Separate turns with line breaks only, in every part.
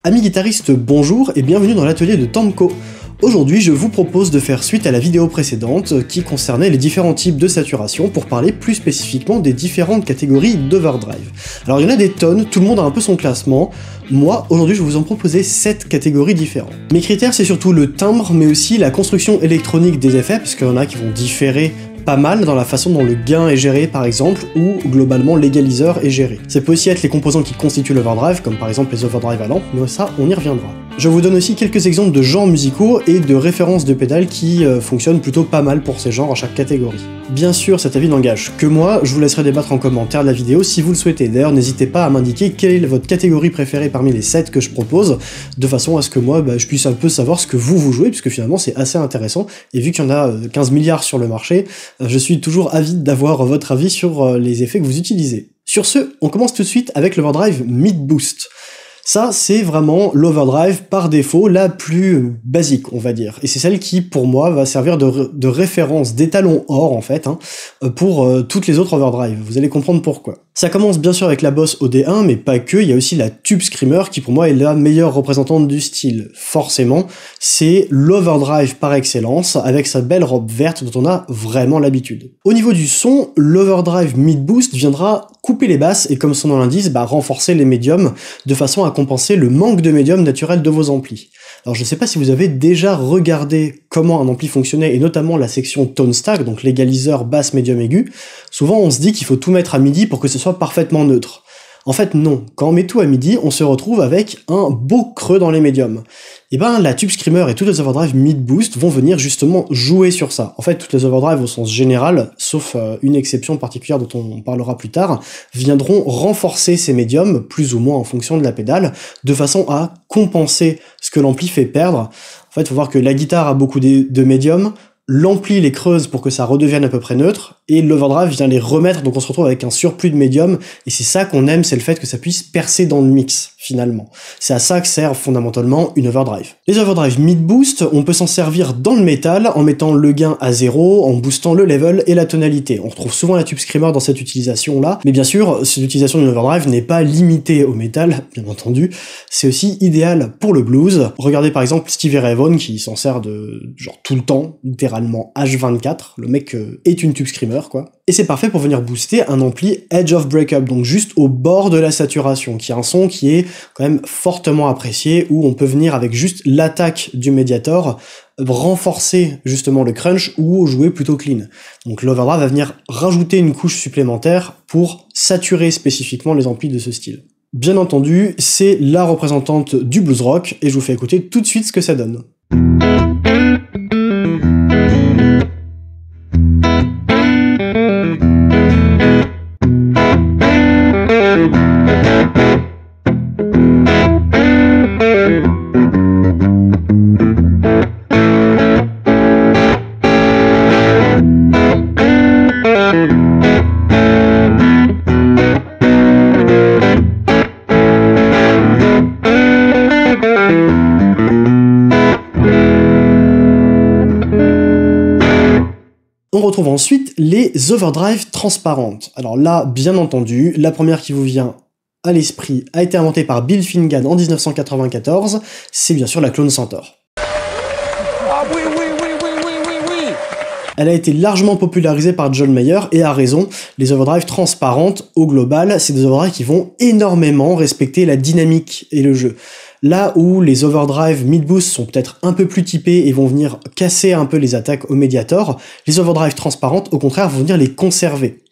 Amis guitaristes, bonjour et bienvenue dans l'atelier de Tamco. Aujourd'hui, je vous propose de faire suite à la vidéo précédente qui concernait les différents types de saturation pour parler plus spécifiquement des différentes catégories d'overdrive. Alors il y en a des tonnes, tout le monde a un peu son classement. Moi, aujourd'hui, je vais vous en proposer 7 catégories différentes. Mes critères, c'est surtout le timbre, mais aussi la construction électronique des effets, parce qu'il y en a qui vont différer pas mal dans la façon dont le gain est géré par exemple, ou globalement l'égaliseur est géré. Ça peut aussi être les composants qui constituent l'overdrive, comme par exemple les overdrive à lampe, mais ça on y reviendra. Je vous donne aussi quelques exemples de genres musicaux et de références de pédales qui fonctionnent plutôt pas mal pour ces genres à chaque catégorie. Bien sûr, cet avis n'engage que moi, je vous laisserai débattre en commentaire de la vidéo si vous le souhaitez. D'ailleurs, n'hésitez pas à m'indiquer quelle est votre catégorie préférée parmi les 7 que je propose, de façon à ce que moi, je puisse un peu savoir ce que vous jouez, puisque finalement c'est assez intéressant, et vu qu'il y en a 15 milliards sur le marché, je suis toujours avide d'avoir votre avis sur les effets que vous utilisez. Sur ce, on commence tout de suite avec l'overdrive mid boost. Ça, c'est vraiment l'overdrive par défaut la plus basique, on va dire. Et c'est celle qui, pour moi, va servir de référence, d'étalon or, en fait, pour toutes les autres overdrive. Vous allez comprendre pourquoi. Ça commence bien sûr avec la Boss OD1, mais pas que, il y a aussi la Tube Screamer qui pour moi est la meilleure représentante du style. Forcément, c'est l'overdrive par excellence, avec sa belle robe verte dont on a vraiment l'habitude. Au niveau du son, l'overdrive mid-boost viendra couper les basses et comme son nom l'indique, renforcer les médiums de façon à compenser le manque de médium naturel de vos amplis. Alors je sais pas si vous avez déjà regardé comment un ampli fonctionnait, et notamment la section tone stack, donc l'égaliseur basse, médium, aigu. Souvent on se dit qu'il faut tout mettre à midi pour que ce soit parfaitement neutre. En fait non, quand on met tout à midi, on se retrouve avec un beau creux dans les médiums. Et la Tube Screamer et toutes les overdrive mid-boost vont venir justement jouer sur ça. En fait, toutes les overdrive au sens général, sauf une exception particulière dont on parlera plus tard, viendront renforcer ces médiums, plus ou moins en fonction de la pédale, de façon à compenser ce que l'ampli fait perdre. En fait, il faut voir que la guitare a beaucoup de médiums, l'ampli les creuse pour que ça redevienne à peu près neutre, et l'overdrive vient les remettre, donc on se retrouve avec un surplus de médium, et c'est ça qu'on aime, c'est le fait que ça puisse percer dans le mix, finalement. C'est à ça que sert fondamentalement une overdrive. Les overdrive mid-boost, on peut s'en servir dans le métal, en mettant le gain à 0, en boostant le level et la tonalité. On retrouve souvent la Tube Screamer dans cette utilisation-là, mais bien sûr, cette utilisation d'une overdrive n'est pas limitée au métal, bien entendu, c'est aussi idéal pour le blues. Regardez par exemple Stevie Ray Vaughan, qui s'en sert de genre tout le temps, littéralement H24, le mec est une Tube Screamer, quoi. Et c'est parfait pour venir booster un ampli Edge of Breakup, donc juste au bord de la saturation, qui est un son qui est quand même fortement apprécié, où on peut venir avec juste l'attaque du Mediator, renforcer justement le crunch ou jouer plutôt clean. Donc l'overdrive va venir rajouter une couche supplémentaire pour saturer spécifiquement les amplis de ce style. Bien entendu, c'est la représentante du blues rock, et je vous fais écouter tout de suite ce que ça donne. On retrouve ensuite les overdrive transparentes. Alors là, bien entendu, la première qui vous vient à l'esprit a été inventée par Bill Finnegan en 1994, c'est bien sûr la Clone Centaur.
Ah oui.
Elle a été largement popularisée par John Mayer, et à raison. Les overdrive transparentes, au global, c'est des overdrive qui vont énormément respecter la dynamique et le jeu. Là où les overdrive mid-boost sont peut-être un peu plus typés et vont venir casser un peu les attaques au Mediator, les overdrive transparentes, au contraire, vont venir les conserver.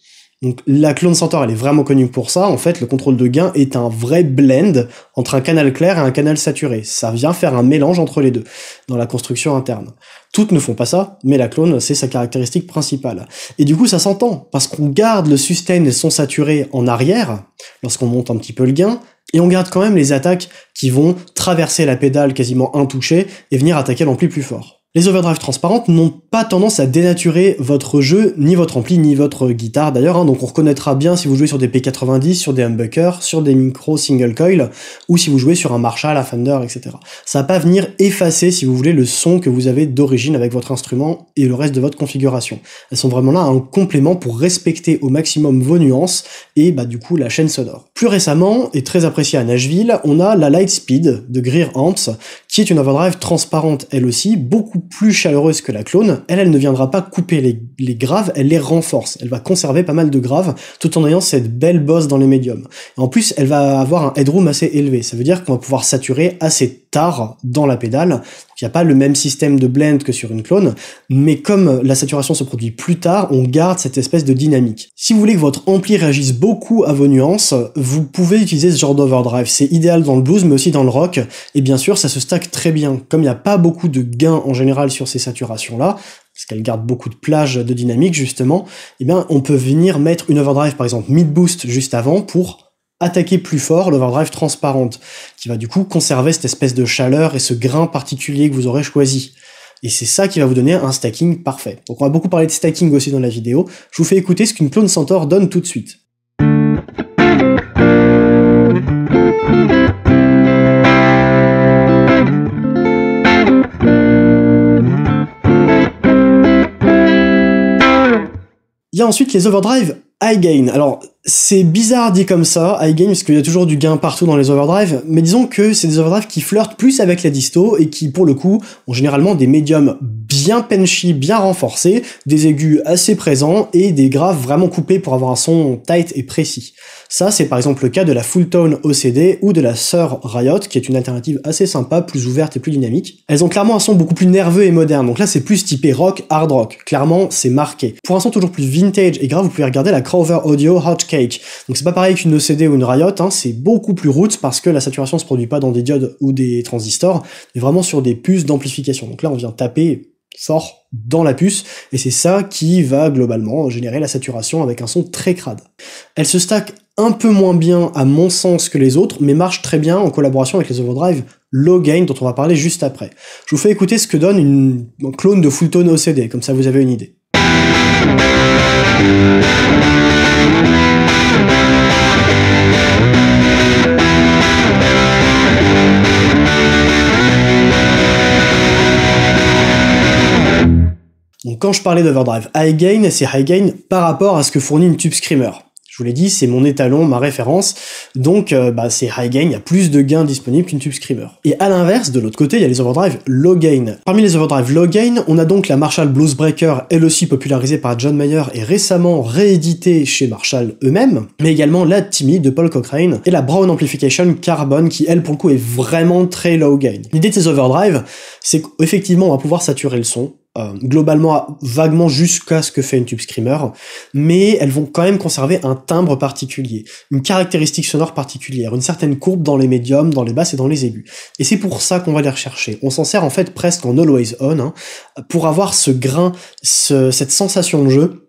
Donc la Clone Centaur, elle est vraiment connue pour ça. En fait, le contrôle de gain est un vrai blend entre un canal clair et un canal saturé. Ça vient faire un mélange entre les deux dans la construction interne. Toutes ne font pas ça, mais la Clone, c'est sa caractéristique principale. Et du coup, ça s'entend, parce qu'on garde le sustain et le son saturé en arrière, lorsqu'on monte un petit peu le gain, et on garde quand même les attaques qui vont traverser la pédale quasiment intouchée et venir attaquer l'ampli plus fort. Les overdrive transparentes n'ont pas tendance à dénaturer votre jeu, ni votre ampli, ni votre guitare d'ailleurs, donc on reconnaîtra bien si vous jouez sur des P90, sur des humbuckers, sur des micros single coil, ou si vous jouez sur un Marshall, un Fender, etc. Ça va pas venir effacer, si vous voulez, le son que vous avez d'origine avec votre instrument et le reste de votre configuration. Elles sont vraiment là un complément pour respecter au maximum vos nuances et du coup la chaîne sonore. Plus récemment, et très appréciée à Nashville, on a la Lightspeed de Greer Amps, qui est une overdrive transparente, elle aussi, beaucoup plus chaleureuse que la clone. Elle ne viendra pas couper les graves, elle les renforce. Elle va conserver pas mal de graves, tout en ayant cette belle bosse dans les médiums. Et en plus, elle va avoir un headroom assez élevé. Ça veut dire qu'on va pouvoir saturer assez tard dans la pédale. Il n'y a pas le même système de blend que sur une clone, mais comme la saturation se produit plus tard, on garde cette espèce de dynamique. Si vous voulez que votre ampli réagisse beaucoup à vos nuances, vous pouvez utiliser ce genre d'overdrive. C'est idéal dans le blues, mais aussi dans le rock, et bien sûr, ça se stack très bien. Comme il n'y a pas beaucoup de gains en général sur ces saturations-là, parce qu'elles gardent beaucoup de plage de dynamique justement, on peut venir mettre une overdrive par exemple mid-boost juste avant pour attaquer plus fort l'overdrive transparente, qui va du coup conserver cette espèce de chaleur et ce grain particulier que vous aurez choisi. Et c'est ça qui va vous donner un stacking parfait. Donc on va beaucoup parler de stacking aussi dans la vidéo. Je vous fais écouter ce qu'une clone Centaur donne tout de suite. Il y a ensuite les overdrive high gain. Alors, c'est bizarre dit comme ça, high gain, parce qu'il y a toujours du gain partout dans les overdrive, mais disons que c'est des overdrive qui flirtent plus avec la disto et qui, pour le coup, ont généralement des médiums bien punchy, bien renforcés, des aigus assez présents et des graves vraiment coupés pour avoir un son tight et précis. Ça, c'est par exemple le cas de la Full Tone OCD ou de la Sir Riot, qui est une alternative assez sympa, plus ouverte et plus dynamique. Elles ont clairement un son beaucoup plus nerveux et moderne, donc là c'est plus typé rock, hard rock. Clairement, c'est marqué. Pour un son toujours plus vintage et grave, vous pouvez regarder la Crowther Audio Hot Cake. Donc c'est pas pareil qu'une OCD ou une Riot, c'est beaucoup plus roots parce que la saturation se produit pas dans des diodes ou des transistors, mais vraiment sur des puces d'amplification. Donc là on vient taper fort dans la puce, et c'est ça qui va globalement générer la saturation avec un son très crade. Elle se stack un peu moins bien à mon sens que les autres, mais marche très bien en collaboration avec les overdrive low gain dont on va parler juste après. Je vous fais écouter ce que donne une clone de Full Tone OCD, comme ça vous avez une idée. Donc quand je parlais d'overdrive high gain, c'est high gain par rapport à ce que fournit une Tube Screamer. Je vous l'ai dit, c'est mon étalon, ma référence, donc c'est high gain, il y a plus de gains disponibles qu'une Tube Screamer. Et à l'inverse, de l'autre côté, il y a les overdrive low gain. Parmi les overdrive low gain, on a donc la Marshall Bluesbreaker, elle aussi popularisée par John Mayer et récemment rééditée chez Marshall eux-mêmes, mais également la Timmy de Paul Cochrane et la Brown Amplification Carbon qui, elle, pour le coup, est vraiment très low gain. L'idée de ces overdrive, c'est qu'effectivement, on va pouvoir saturer le son, globalement vaguement jusqu'à ce que fait une Tube Screamer, mais elles vont quand même conserver un timbre particulier, une caractéristique sonore particulière, une certaine courbe dans les médiums, dans les basses et dans les aigus. Et c'est pour ça qu'on va les rechercher. On s'en sert en fait presque en always on, pour avoir ce grain, cette sensation de jeu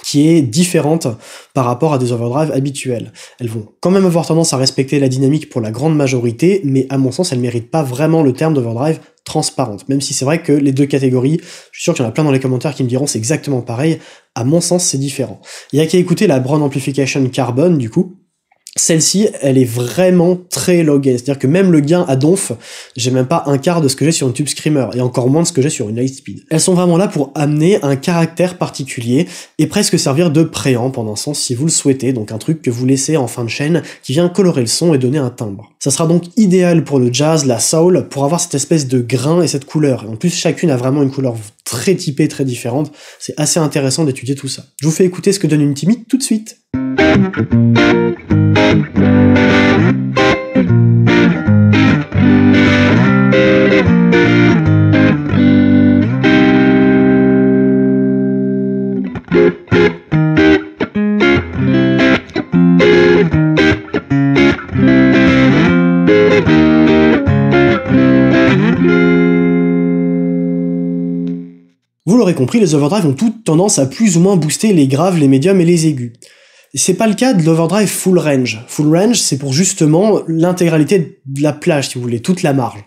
qui est différente par rapport à des overdrive habituels. Elles vont quand même avoir tendance à respecter la dynamique pour la grande majorité, mais à mon sens, elles méritent pas vraiment le terme d'overdrive transparente, même si c'est vrai que les deux catégories, je suis sûr qu'il y en a plein dans les commentaires qui me diront c'est exactement pareil, à mon sens c'est différent. Il y a qu'à écouter la Brown Amplification Carbon du coup. Celle-ci, elle est vraiment très low gain, c'est-à-dire que même le gain à donf, j'ai même pas un quart de ce que j'ai sur une Tube Screamer, et encore moins de ce que j'ai sur une Lightspeed. Elles sont vraiment là pour amener un caractère particulier, et presque servir de préamp en un sens si vous le souhaitez, donc un truc que vous laissez en fin de chaîne, qui vient colorer le son et donner un timbre. Ça sera donc idéal pour le jazz, la soul, pour avoir cette espèce de grain et cette couleur, et en plus chacune a vraiment une couleur très typée, très différente, c'est assez intéressant d'étudier tout ça. Je vous fais écouter ce que donne une Timmy tout de suite. Vous l'aurez compris, les overdrive ont toutes tendance à plus ou moins booster les graves, les médiums et les aigus. C'est pas le cas de l'overdrive full range. Full range, c'est pour justement l'intégralité de la plage, si vous voulez, toute la marge.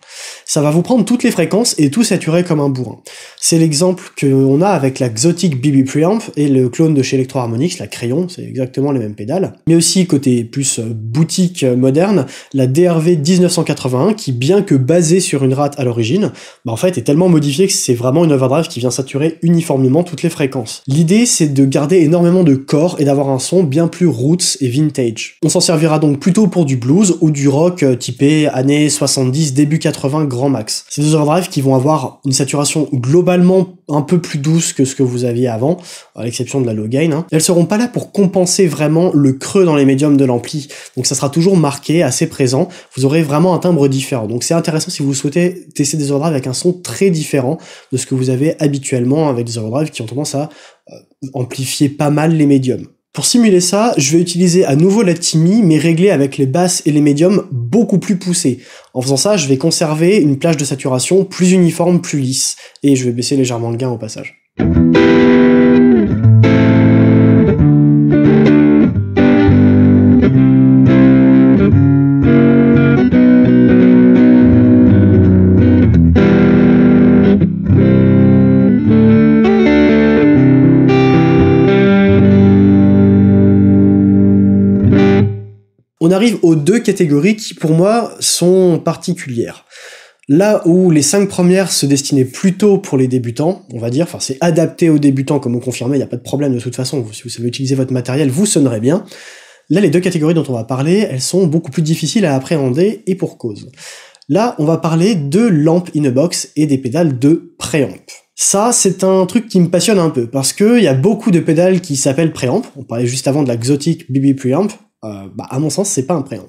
ça va vous prendre toutes les fréquences et tout saturer comme un bourrin. C'est l'exemple qu'on a avec la Xotic BB Preamp et le clone de chez Electro Harmonix, la Crayon, c'est exactement les mêmes pédales. Mais aussi, côté plus boutique moderne, la DRV 1981, qui bien que basée sur une rate à l'origine, en fait est tellement modifiée que c'est vraiment une overdrive qui vient saturer uniformément toutes les fréquences. L'idée, c'est de garder énormément de corps et d'avoir un son bien plus roots et vintage. On s'en servira donc plutôt pour du blues ou du rock typé années 70, début 80, grand max. C'est des overdrives qui vont avoir une saturation globalement un peu plus douce que ce que vous aviez avant, à l'exception de la low gain. Elles seront pas là pour compenser vraiment le creux dans les médiums de l'ampli, donc ça sera toujours marqué, assez présent, vous aurez vraiment un timbre différent. Donc c'est intéressant si vous souhaitez tester des overdrives avec un son très différent de ce que vous avez habituellement avec des overdrives qui ont tendance à amplifier pas mal les médiums. Pour simuler ça, je vais utiliser à nouveau la Timmy, mais réglée avec les basses et les médiums beaucoup plus poussés. En faisant ça, je vais conserver une plage de saturation plus uniforme, plus lisse, et je vais baisser légèrement le gain au passage. On arrive aux deux catégories qui, pour moi, sont particulières. Là où les 5 premières se destinaient plutôt pour les débutants, on va dire, enfin c'est adapté aux débutants comme vous confirmez, il n'y a pas de problème de toute façon, si vous savez utiliser votre matériel, vous sonnerez bien. Là, les deux catégories dont on va parler, elles sont beaucoup plus difficiles à appréhender, et pour cause. Là, on va parler de l'amp in a box et des pédales de préamp. Ça, c'est un truc qui me passionne un peu, parce que il y a beaucoup de pédales qui s'appellent préamp. On parlait juste avant de la Xotic BB Preamp. À mon sens, c'est pas un préamp.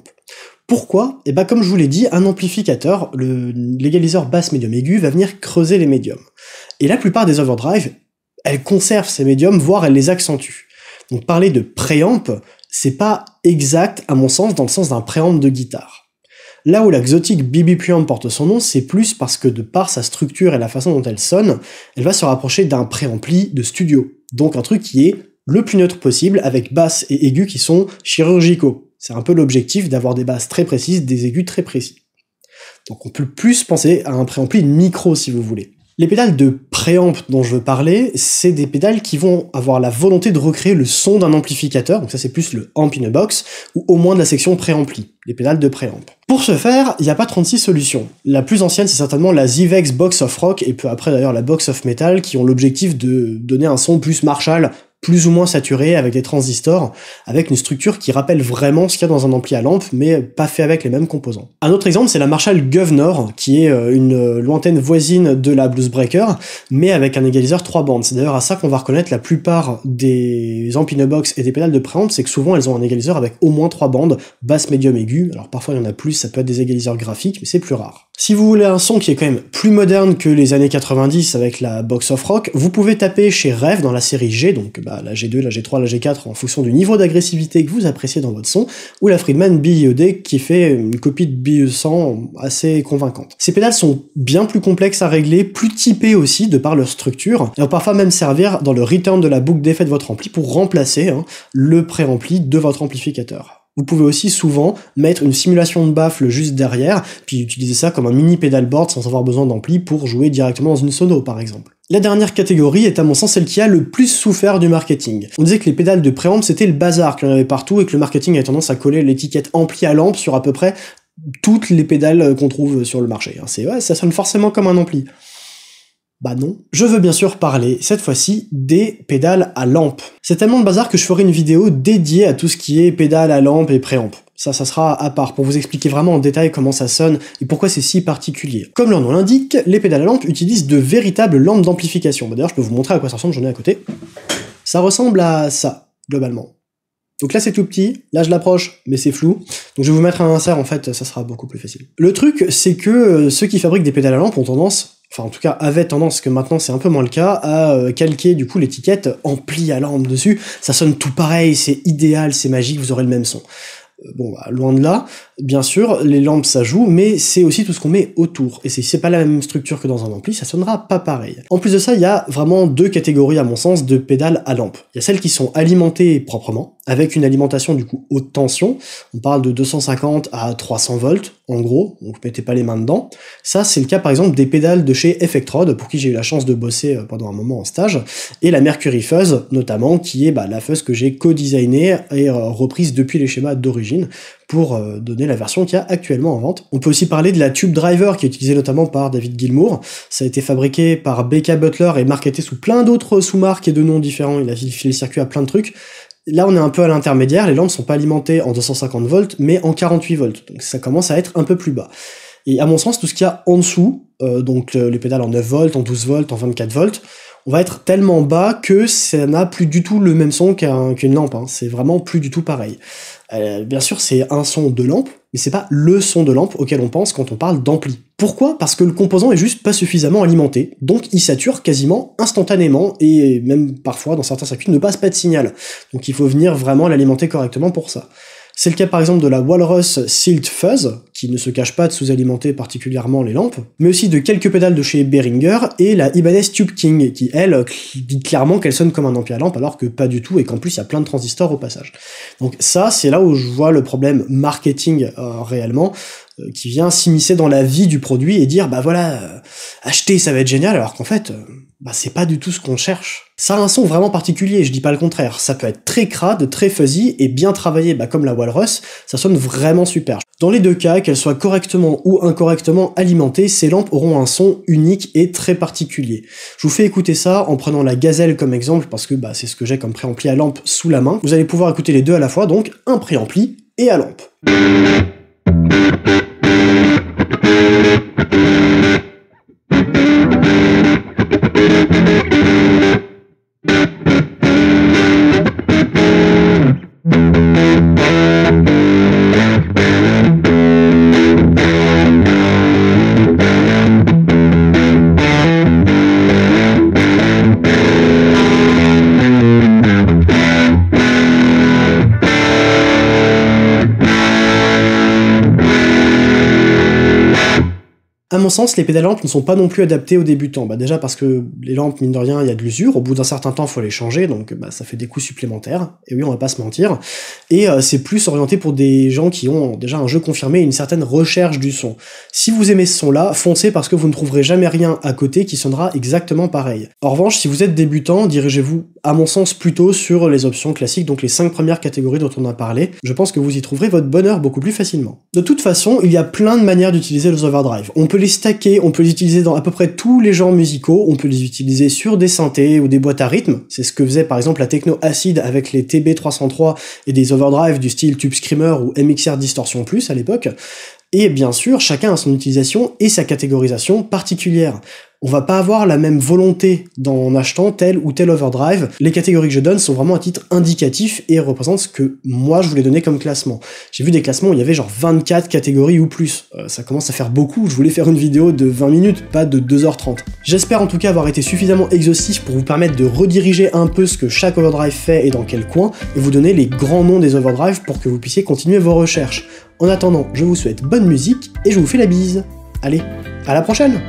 Pourquoi ? Comme je vous l'ai dit, un amplificateur, l'égaliseur basse médium aigu, va venir creuser les médiums. Et la plupart des overdrives, elles conservent ces médiums, voire elles les accentuent. Donc parler de préamp, c'est pas exact, à mon sens, dans le sens d'un préamp de guitare. Là où la Xotic BB Preamp porte son nom, c'est plus parce que de par sa structure et la façon dont elle sonne, elle va se rapprocher d'un préampli de studio. Donc un truc qui est le plus neutre possible, avec basses et aigus qui sont chirurgicaux. C'est un peu l'objectif d'avoir des basses très précises, des aigus très précis. Donc on peut plus penser à un préampli micro si vous voulez. Les pédales de préamp dont je veux parler, c'est des pédales qui vont avoir la volonté de recréer le son d'un amplificateur, donc ça c'est plus le amp in a box, ou au moins de la section préampli, les pédales de préamp. Pour ce faire, il n'y a pas 36 solutions. La plus ancienne c'est certainement la Zivex Box of Rock, et peu après d'ailleurs la Box of Metal, qui ont l'objectif de donner un son plus Marshall, plus ou moins saturé, avec des transistors, avec une structure qui rappelle vraiment ce qu'il y a dans un ampli à lampe, mais pas fait avec les mêmes composants. Un autre exemple, c'est la Marshall Governor, qui est une lointaine voisine de la Bluesbreaker, mais avec un égaliseur 3 bandes. C'est d'ailleurs à ça qu'on va reconnaître la plupart des amp in a box et des pédales de préamp, c'est que souvent elles ont un égaliseur avec au moins 3 bandes, basse, médium, aigu. Alors parfois il y en a plus, ça peut être des égaliseurs graphiques, mais c'est plus rare. Si vous voulez un son qui est quand même plus moderne que les années 90 avec la Box of Rock, vous pouvez taper chez Rêve dans la série G, donc la G2, la G3, la G4 en fonction du niveau d'agressivité que vous appréciez dans votre son, ou la Friedman BIOD qui fait une copie de BE100 assez convaincante. Ces pédales sont bien plus complexes à régler, plus typées aussi de par leur structure, et vont parfois même servir dans le return de la boucle d'effet de votre ampli pour remplacer le préampli de votre amplificateur. Vous pouvez aussi souvent mettre une simulation de baffle juste derrière, puis utiliser ça comme un mini pedalboard sans avoir besoin d'ampli pour jouer directement dans une sono par exemple. La dernière catégorie est à mon sens celle qui a le plus souffert du marketing. On disait que les pédales de préamp c'était le bazar, qu'il y en avait partout et que le marketing avait tendance à coller l'étiquette ampli à lampe sur à peu près toutes les pédales qu'on trouve sur le marché. Ça sonne forcément comme un ampli. Bah non. Je veux bien sûr parler, cette fois-ci, des pédales à lampe. C'est tellement de bazar que je ferai une vidéo dédiée à tout ce qui est pédales à lampe et préamp. Ça sera à part, pour vous expliquer vraiment en détail comment ça sonne et pourquoi c'est si particulier. Comme leur nom l'indique, les pédales à lampe utilisent de véritables lampes d'amplification. D'ailleurs, je peux vous montrer à quoi ça ressemble, j'en ai à côté. Ça ressemble à ça, globalement. Donc là c'est tout petit, là je l'approche, mais c'est flou. Donc je vais vous mettre un insert, en fait, ça sera beaucoup plus facile. Le truc, c'est que ceux qui fabriquent des pédales à lampe ont tendance, enfin en tout cas avaient tendance, que maintenant c'est un peu moins le cas, à calquer du coup l'étiquette ampli à lampe dessus. Ça sonne tout pareil, c'est idéal, c'est magique, vous aurez le même son. Loin de là. Bien sûr, les lampes ça joue, mais c'est aussi tout ce qu'on met autour. Et si c'est pas la même structure que dans un ampli, ça sonnera pas pareil. En plus de ça, il y a vraiment deux catégories à mon sens de pédales à lampe. Il y a celles qui sont alimentées proprement, avec une alimentation du coup haute tension. On parle de 250 à 300 volts en gros, donc vous mettez pas les mains dedans. Ça c'est le cas par exemple des pédales de chez Effectrod, pour qui j'ai eu la chance de bosser pendant un moment en stage, et la Mercury Fuzz notamment, qui est la fuzz que j'ai co-designée et reprise depuis les schémas d'origine pour donner la version qu'il y a actuellement en vente. On peut aussi parler de la Tube Driver qui est utilisée notamment par David Gilmour. Ça a été fabriqué par BK Butler et marketé sous plein d'autres sous-marques et de noms différents. Il a filé le circuit à plein de trucs. Là, on est un peu à l'intermédiaire. Les lampes sont pas alimentées en 250 volts, mais en 48 volts. Donc ça commence à être un peu plus bas. Et à mon sens, tout ce qu'il y a en dessous, donc les pédales en 9 volts, en 12 volts, en 24 volts, on va être tellement bas que ça n'a plus du tout le même son qu'une lampe, hein. C'est vraiment plus du tout pareil. Bien sûr, c'est un son de lampe, mais c'est pas le son de lampe auquel on pense quand on parle d'ampli. Pourquoi ? Parce que le composant est juste pas suffisamment alimenté, donc il sature quasiment instantanément, et même parfois, dans certains circuits, ne passe pas de signal. Donc il faut venir vraiment l'alimenter correctement pour ça. C'est le cas par exemple de la Walrus Silt Fuzz, qui ne se cache pas de sous-alimenter particulièrement les lampes, mais aussi de quelques pédales de chez Behringer, et la Ibanez Tube King, qui elle dit clairement qu'elle sonne comme un ampli à lampe, alors que pas du tout, et qu'en plus il y a plein de transistors au passage. Donc ça, c'est là où je vois le problème marketing réellement, qui vient s'immiscer dans la vie du produit et dire acheter ça va être génial, alors qu'en fait c'est pas du tout ce qu'on cherche. Ça a un son vraiment particulier, je dis pas le contraire, ça peut être très crade, très fuzzy et bien travaillé comme la Walrus, ça sonne vraiment super. Dans les deux cas, qu'elles soient correctement ou incorrectement alimentées, ces lampes auront un son unique et très particulier. Je vous fais écouter ça en prenant la Gazelle comme exemple parce que c'est ce que j'ai comme préampli à lampe sous la main. Vous allez pouvoir écouter les deux à la fois, donc un préampli et à lampe. À mon sens, les pédales lampes ne sont pas non plus adaptées aux débutants. Déjà parce que les lampes, mine de rien, il y a de l'usure, au bout d'un certain temps, il faut les changer, donc ça fait des coûts supplémentaires, et oui, on va pas se mentir. Et c'est plus orienté pour des gens qui ont déjà un jeu confirmé et une certaine recherche du son. Si vous aimez ce son-là, foncez parce que vous ne trouverez jamais rien à côté qui sonnera exactement pareil. En revanche, si vous êtes débutant, dirigez-vous, à mon sens, plutôt sur les options classiques, donc les 5 premières catégories dont on a parlé. Je pense que vous y trouverez votre bonheur beaucoup plus facilement. De toute façon, il y a plein de manières d'utiliser les overdrive. On peut les stacker, on peut les utiliser dans à peu près tous les genres musicaux, on peut les utiliser sur des synthés ou des boîtes à rythme, c'est ce que faisait par exemple la techno acide avec les TB303 et des overdrive du style Tube Screamer ou MXR Distortion Plus à l'époque, et bien sûr chacun a son utilisation et sa catégorisation particulière. On va pas avoir la même volonté en achetant tel ou tel overdrive. Les catégories que je donne sont vraiment à titre indicatif et représentent ce que moi je voulais donner comme classement. J'ai vu des classements où il y avait genre 24 catégories ou plus. Ça commence à faire beaucoup, je voulais faire une vidéo de 20 minutes, pas de 2h30. J'espère en tout cas avoir été suffisamment exhaustif pour vous permettre de rediriger un peu ce que chaque overdrive fait et dans quel coin, et vous donner les grands noms des overdrive pour que vous puissiez continuer vos recherches. En attendant, je vous souhaite bonne musique et je vous fais la bise. Allez, à la prochaine!